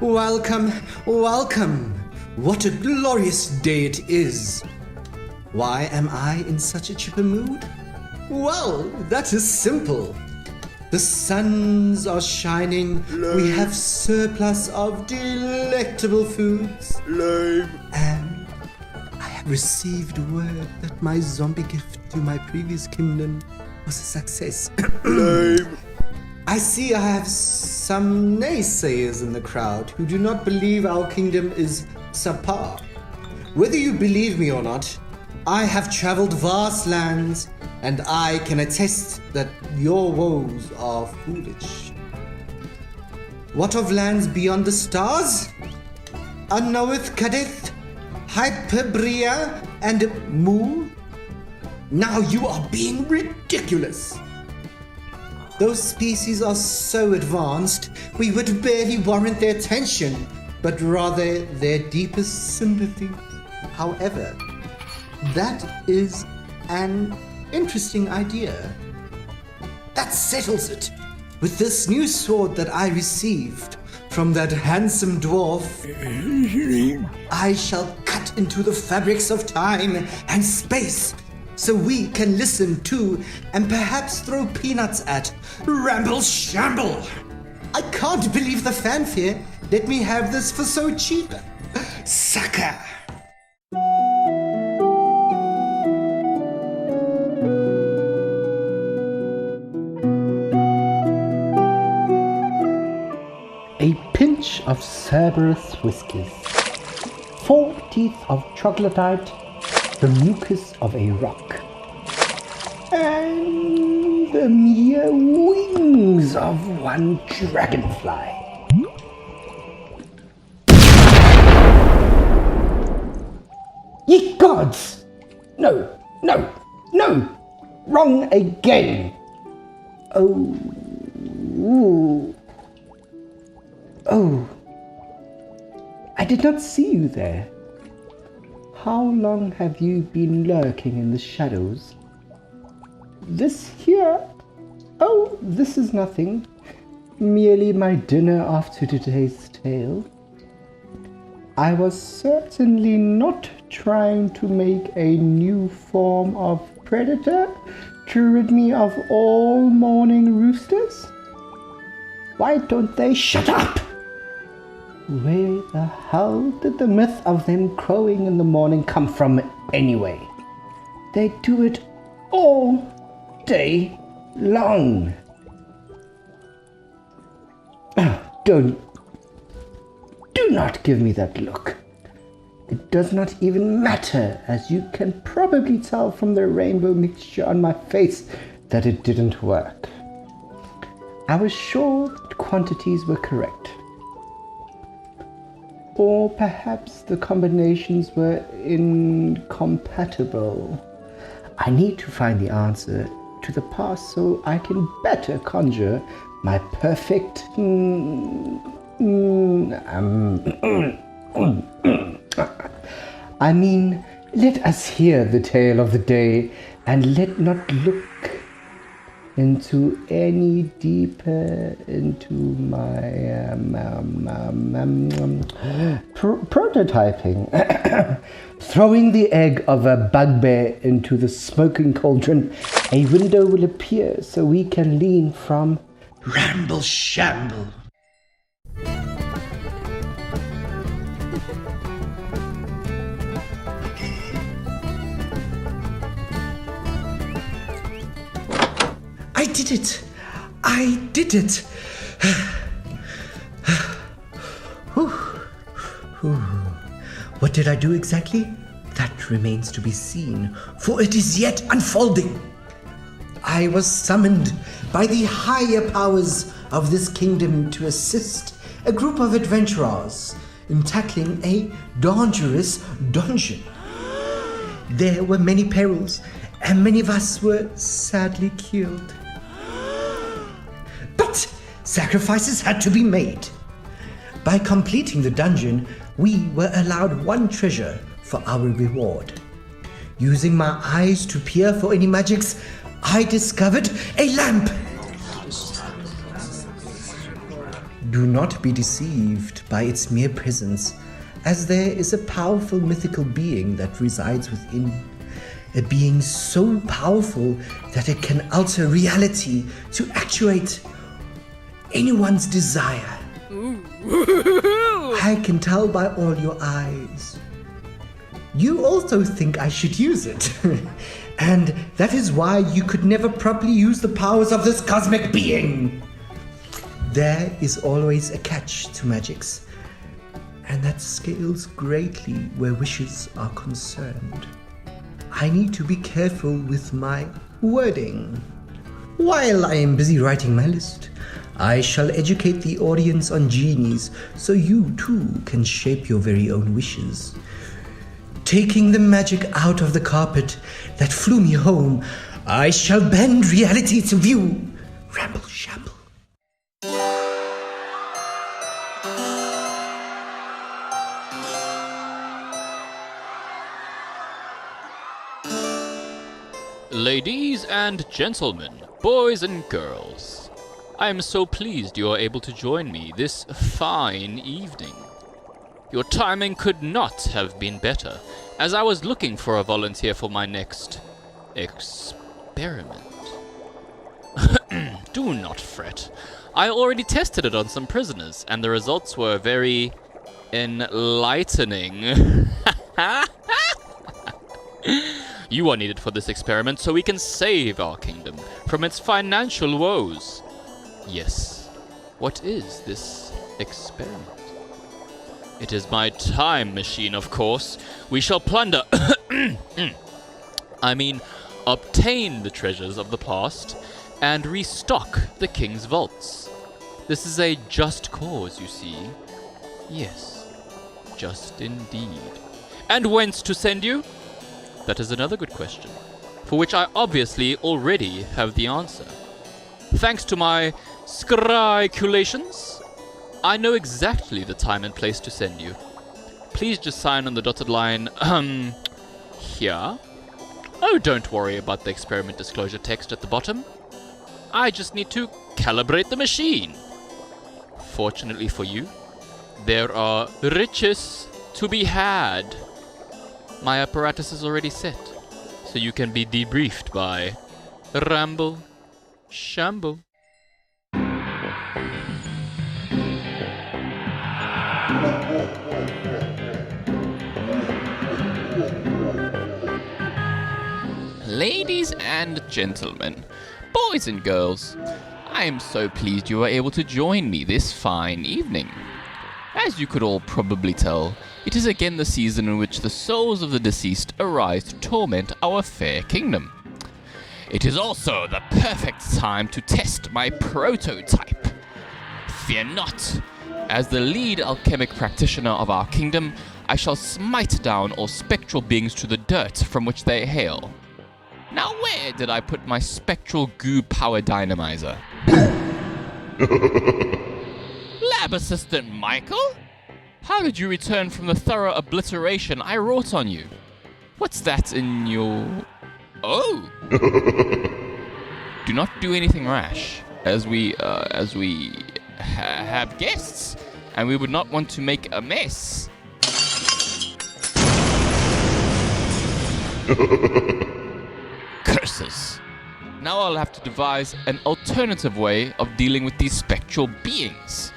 Welcome, welcome. What a glorious day it is. Why am I in such a chipper mood? Well, that is simple. The suns are shining, we have surplus of delectable foods. Lame. And I have received word that my zombie gift to my previous kingdom was a success. Lame. I see I have some naysayers in the crowd who do not believe our kingdom is subpar. Whether you believe me or not, I have traveled vast lands, and I can attest that your woes are foolish. What of lands beyond the stars? Unknoweth Kadeth, Hyperbria, and Mu? Now you are being ridiculous. Those species are so advanced, we would barely warrant their attention, but rather their deepest sympathy. However, that is an interesting idea. That settles it. With this new sword that I received from that handsome dwarf, I shall cut into the fabrics of time and space so we can listen to and perhaps throw peanuts at Ramble Shamble. I can't believe the fanfare. Let me have this for so cheap. Sucker. A pinch of Cerberus whiskers, 4 teeth of troglodyte, the mucus of a rock, and the mere wings of one dragonfly. Ye gods! No, no, no! Wrong again! Oh, I did not see you there. How long have you been lurking in the shadows? This here? Oh, this is nothing. Merely my dinner after today's tale. I was certainly not trying to make a new form of predator to rid me of all morning roosters. Why don't they shut up? Where the hell did the myth of them crowing in the morning come from anyway? They do it all day long. Do not give me that look. It does not even matter, as you can probably tell from the rainbow mixture on my face that it didn't work. I was sure that quantities were correct. Or perhaps the combinations were incompatible. I need to find the answer to the past so I can better conjure my perfect... I mean, let us hear the tale of the day and let not look into any deeper into my prototyping. Throwing the egg of a bugbear into the smoking cauldron, a window will appear so we can lean from Ramble Shamble. I did it! I did it! What did I do exactly? That remains to be seen, for it is yet unfolding. I was summoned by the higher powers of this kingdom to assist a group of adventurers in tackling a dangerous dungeon. There were many perils, and many of us were sadly killed. But sacrifices had to be made. By completing the dungeon, we were allowed one treasure for our reward. Using my eyes to peer for any magics, I discovered a lamp. Do not be deceived by its mere presence, as there is a powerful mythical being that resides within. A being so powerful that it can alter reality to actuate anyone's desire. I can tell by all your eyes. You also think I should use it. And that is why you could never properly use the powers of this cosmic being. There is always a catch to magics, and that scales greatly where wishes are concerned. I need to be careful with my wording. While I am busy writing my list, I shall educate the audience on genies so you too can shape your very own wishes. Taking the magic out of the carpet that flew me home, I shall bend reality to view. Ramble Shamble. Ladies and gentlemen, boys and girls, I am so pleased you are able to join me this fine evening. Your timing could not have been better, as I was looking for a volunteer for my next experiment. Do not fret. I already tested it on some prisoners, and the results were very enlightening. You are needed for this experiment so we can save our kingdom from its financial woes. Yes, what is this experiment? It is my time machine, of course. We shall plunder... obtain the treasures of the past and restock the king's vaults. This is a just cause, you see. Yes, just indeed. And whence to send you? That is another good question, for which I obviously already have the answer. Thanks to my scryculations, I know exactly the time and place to send you. Please just sign on the dotted line, here. Oh, don't worry about the experiment disclosure text at the bottom. I just need to calibrate the machine. Fortunately for you, there are riches to be had. My apparatus is already set, so you can be debriefed by Ramble Shamble. Ladies and gentlemen, boys and girls, I am so pleased you are able to join me this fine evening. As you could all probably tell, it is again the season in which the souls of the deceased arise to torment our fair kingdom. It is also the perfect time to test my prototype. Fear not. As the lead alchemic practitioner of our kingdom, I shall smite down all spectral beings to the dirt from which they hail. Now where did I put my spectral goo power dynamizer? Lab Assistant Michael? How did you return from the thorough obliteration I wrought on you? What's that in your... Oh! Do not do anything rash, as we have guests, and we would not want to make a mess. Curses. Now I'll have to devise an alternative way of dealing with these spectral beings.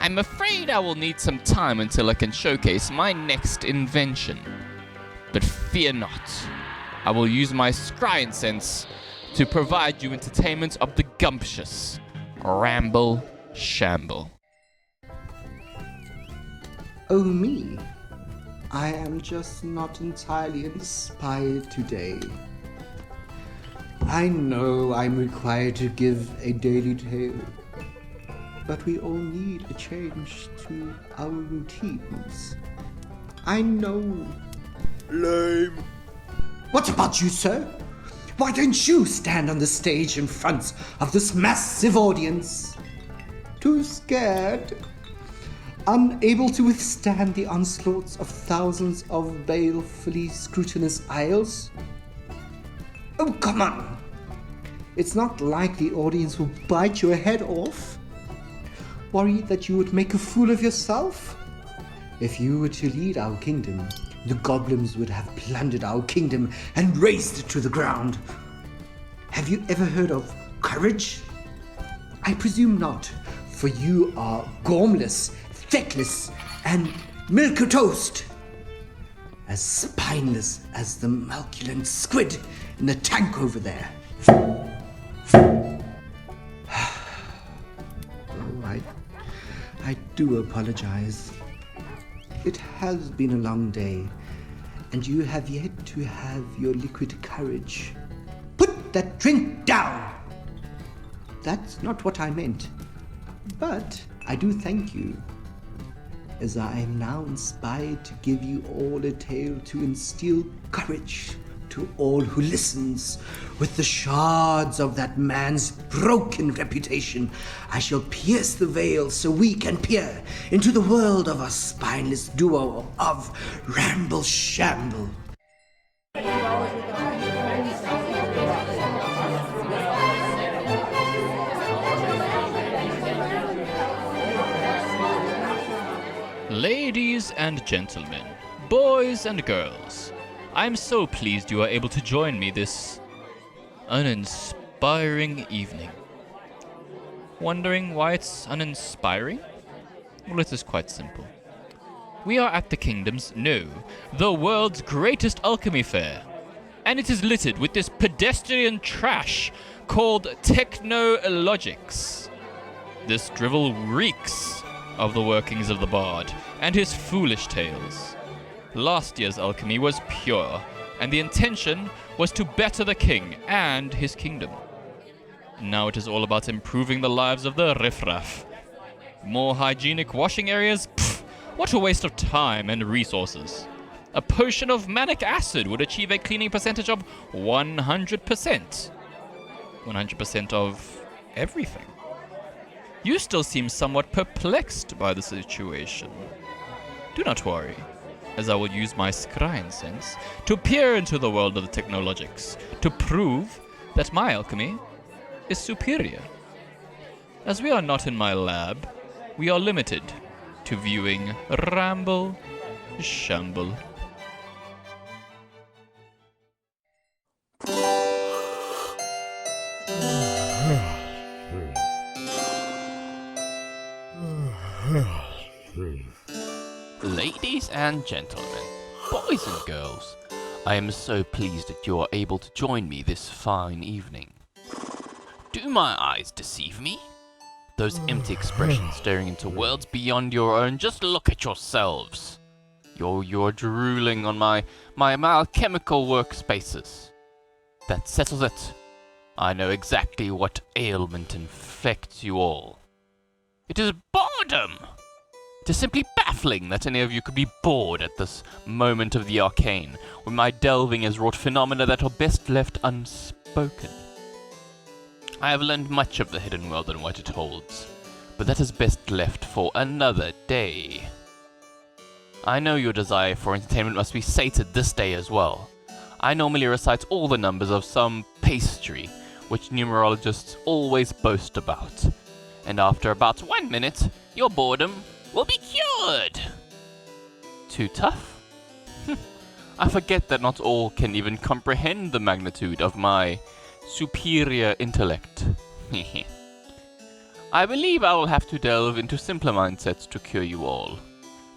I'm afraid I will need some time until I can showcase my next invention. But fear not. I will use my scry sense to provide you entertainment of the gumptious. Ramble Shamble. Oh me. I am just not entirely inspired today. I know I'm required to give a daily tale, but we all need a change to our routines. I know. Lame. What about you, sir? Why don't you stand on the stage in front of this massive audience? Too scared? Unable to withstand the onslaughts of thousands of balefully scrutinous eyes? Oh, come on! It's not like the audience will bite your head off. worried that you would make a fool of yourself? If you were to lead our kingdom, the goblins would have plundered our kingdom and razed it to the ground. Have you ever heard of courage? I presume not, for you are gormless, feckless, and milquetoast. As spineless as the malculent squid in the tank over there. I do apologize. It has been a long day, and you have yet to have your liquid courage. Put that drink down! That's not what I meant. But I do thank you, as I am now inspired to give you all a tale to instill courage to all who listens. With the shards of that man's broken reputation, I shall pierce the veil so we can peer into the world of a spineless duo of Ramble Shamble. Ladies and gentlemen, boys and girls, I'm so pleased you are able to join me this uninspiring evening. Wondering why it's uninspiring? Well, it is quite simple. We are at the the world's greatest alchemy fair, and it is littered with this pedestrian trash called technologics. This drivel reeks of the workings of the bard and his foolish tales. Last year's alchemy was pure, and the intention was to better the king and his kingdom. Now it is all about improving the lives of the riffraff. More hygienic washing areas? Pfft, what a waste of time and resources. A potion of manic acid would achieve a cleaning percentage of 100%. 100% of everything. You still seem somewhat perplexed by the situation. Do not worry, as I will use my scrying sense to peer into the world of the technologics to prove that my alchemy is superior. As we are not in my lab, we are limited to viewing Ramble Shamble. Ladies and gentlemen, boys and girls, I am so pleased that you are able to join me this fine evening. Do my eyes deceive me? Those empty expressions staring into worlds beyond your own, just look at yourselves. You're drooling on my alchemical workspaces. That settles it. I know exactly what ailment infects you all. It is boredom! It is simply baffling that any of you could be bored at this moment of the arcane, when my delving has wrought phenomena that are best left unspoken. I have learned much of the hidden world and what it holds, but that is best left for another day. I know your desire for entertainment must be sated this day as well. I normally recite all the numbers of some pastry, which numerologists always boast about, and after about 1 minute, your boredom will be cured. Too tough? I forget that not all can even comprehend the magnitude of my superior intellect. I believe I will have to delve into simpler mindsets to cure you all.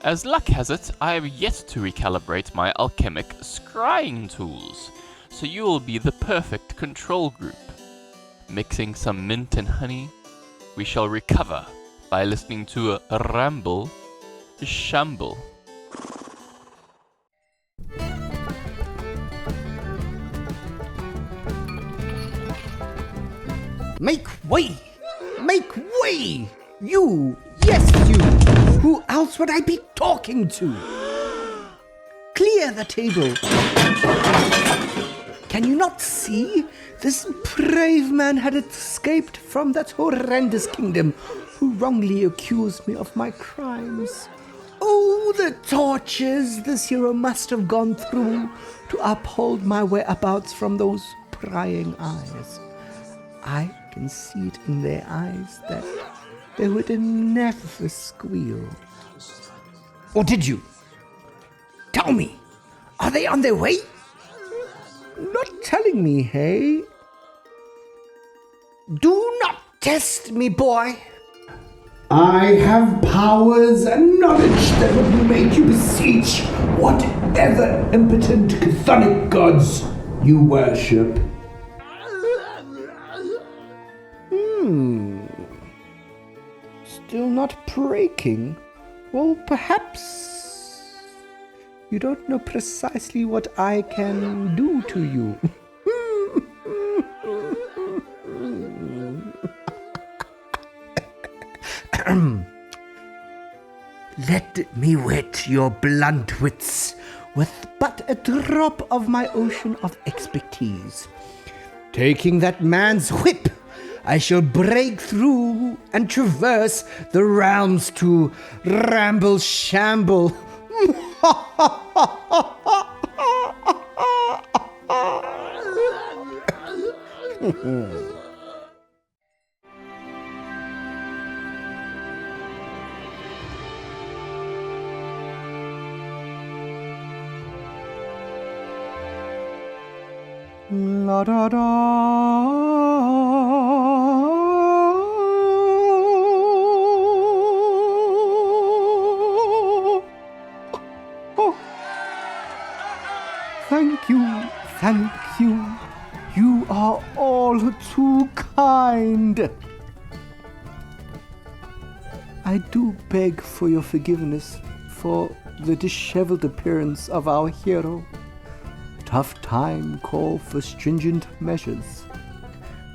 As luck has it, I have yet to recalibrate my alchemic scrying tools, so you will be the perfect control group. Mixing some mint and honey, we shall recover by listening to a Ramble Shamble. Make way! Make way! You! Yes, you! Who else would I be talking to? Clear the table! Can you not see? This brave man had escaped from that horrendous kingdom who wrongly accused me of my crimes. Oh, the tortures this hero must have gone through to uphold my whereabouts from those prying eyes. I can see it in their eyes that they would never squeal. Or did you? Tell me, are they on their way? Not telling me, hey? Do not test me, boy. I have powers and knowledge that would make you beseech whatever impotent chthonic gods you worship. Still not breaking? Well, perhaps you don't know precisely what I can do to you. Let me wet your blunt wits with but a drop of my ocean of expertise. Taking that man's whip, I shall break through and traverse the realms to Ramble Shamble. La da da. Thank you. You are all too kind. I do beg for your forgiveness for the disheveled appearance of our hero. Tough time call for stringent measures.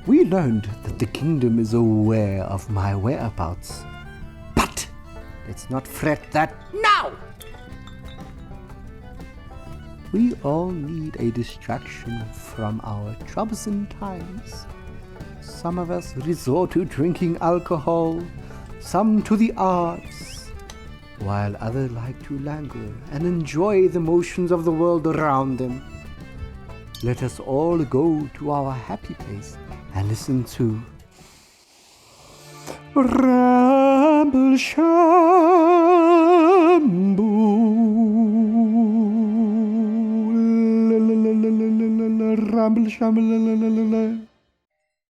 We learned that the kingdom is aware of my whereabouts. But let's not fret that now! We all need a distraction from our troublesome times. Some of us resort to drinking alcohol, some to the arts, while others like to languor and enjoy the motions of the world around them. Let us all go to our happy place and listen to Ramble Shamble. Ramble Shamble.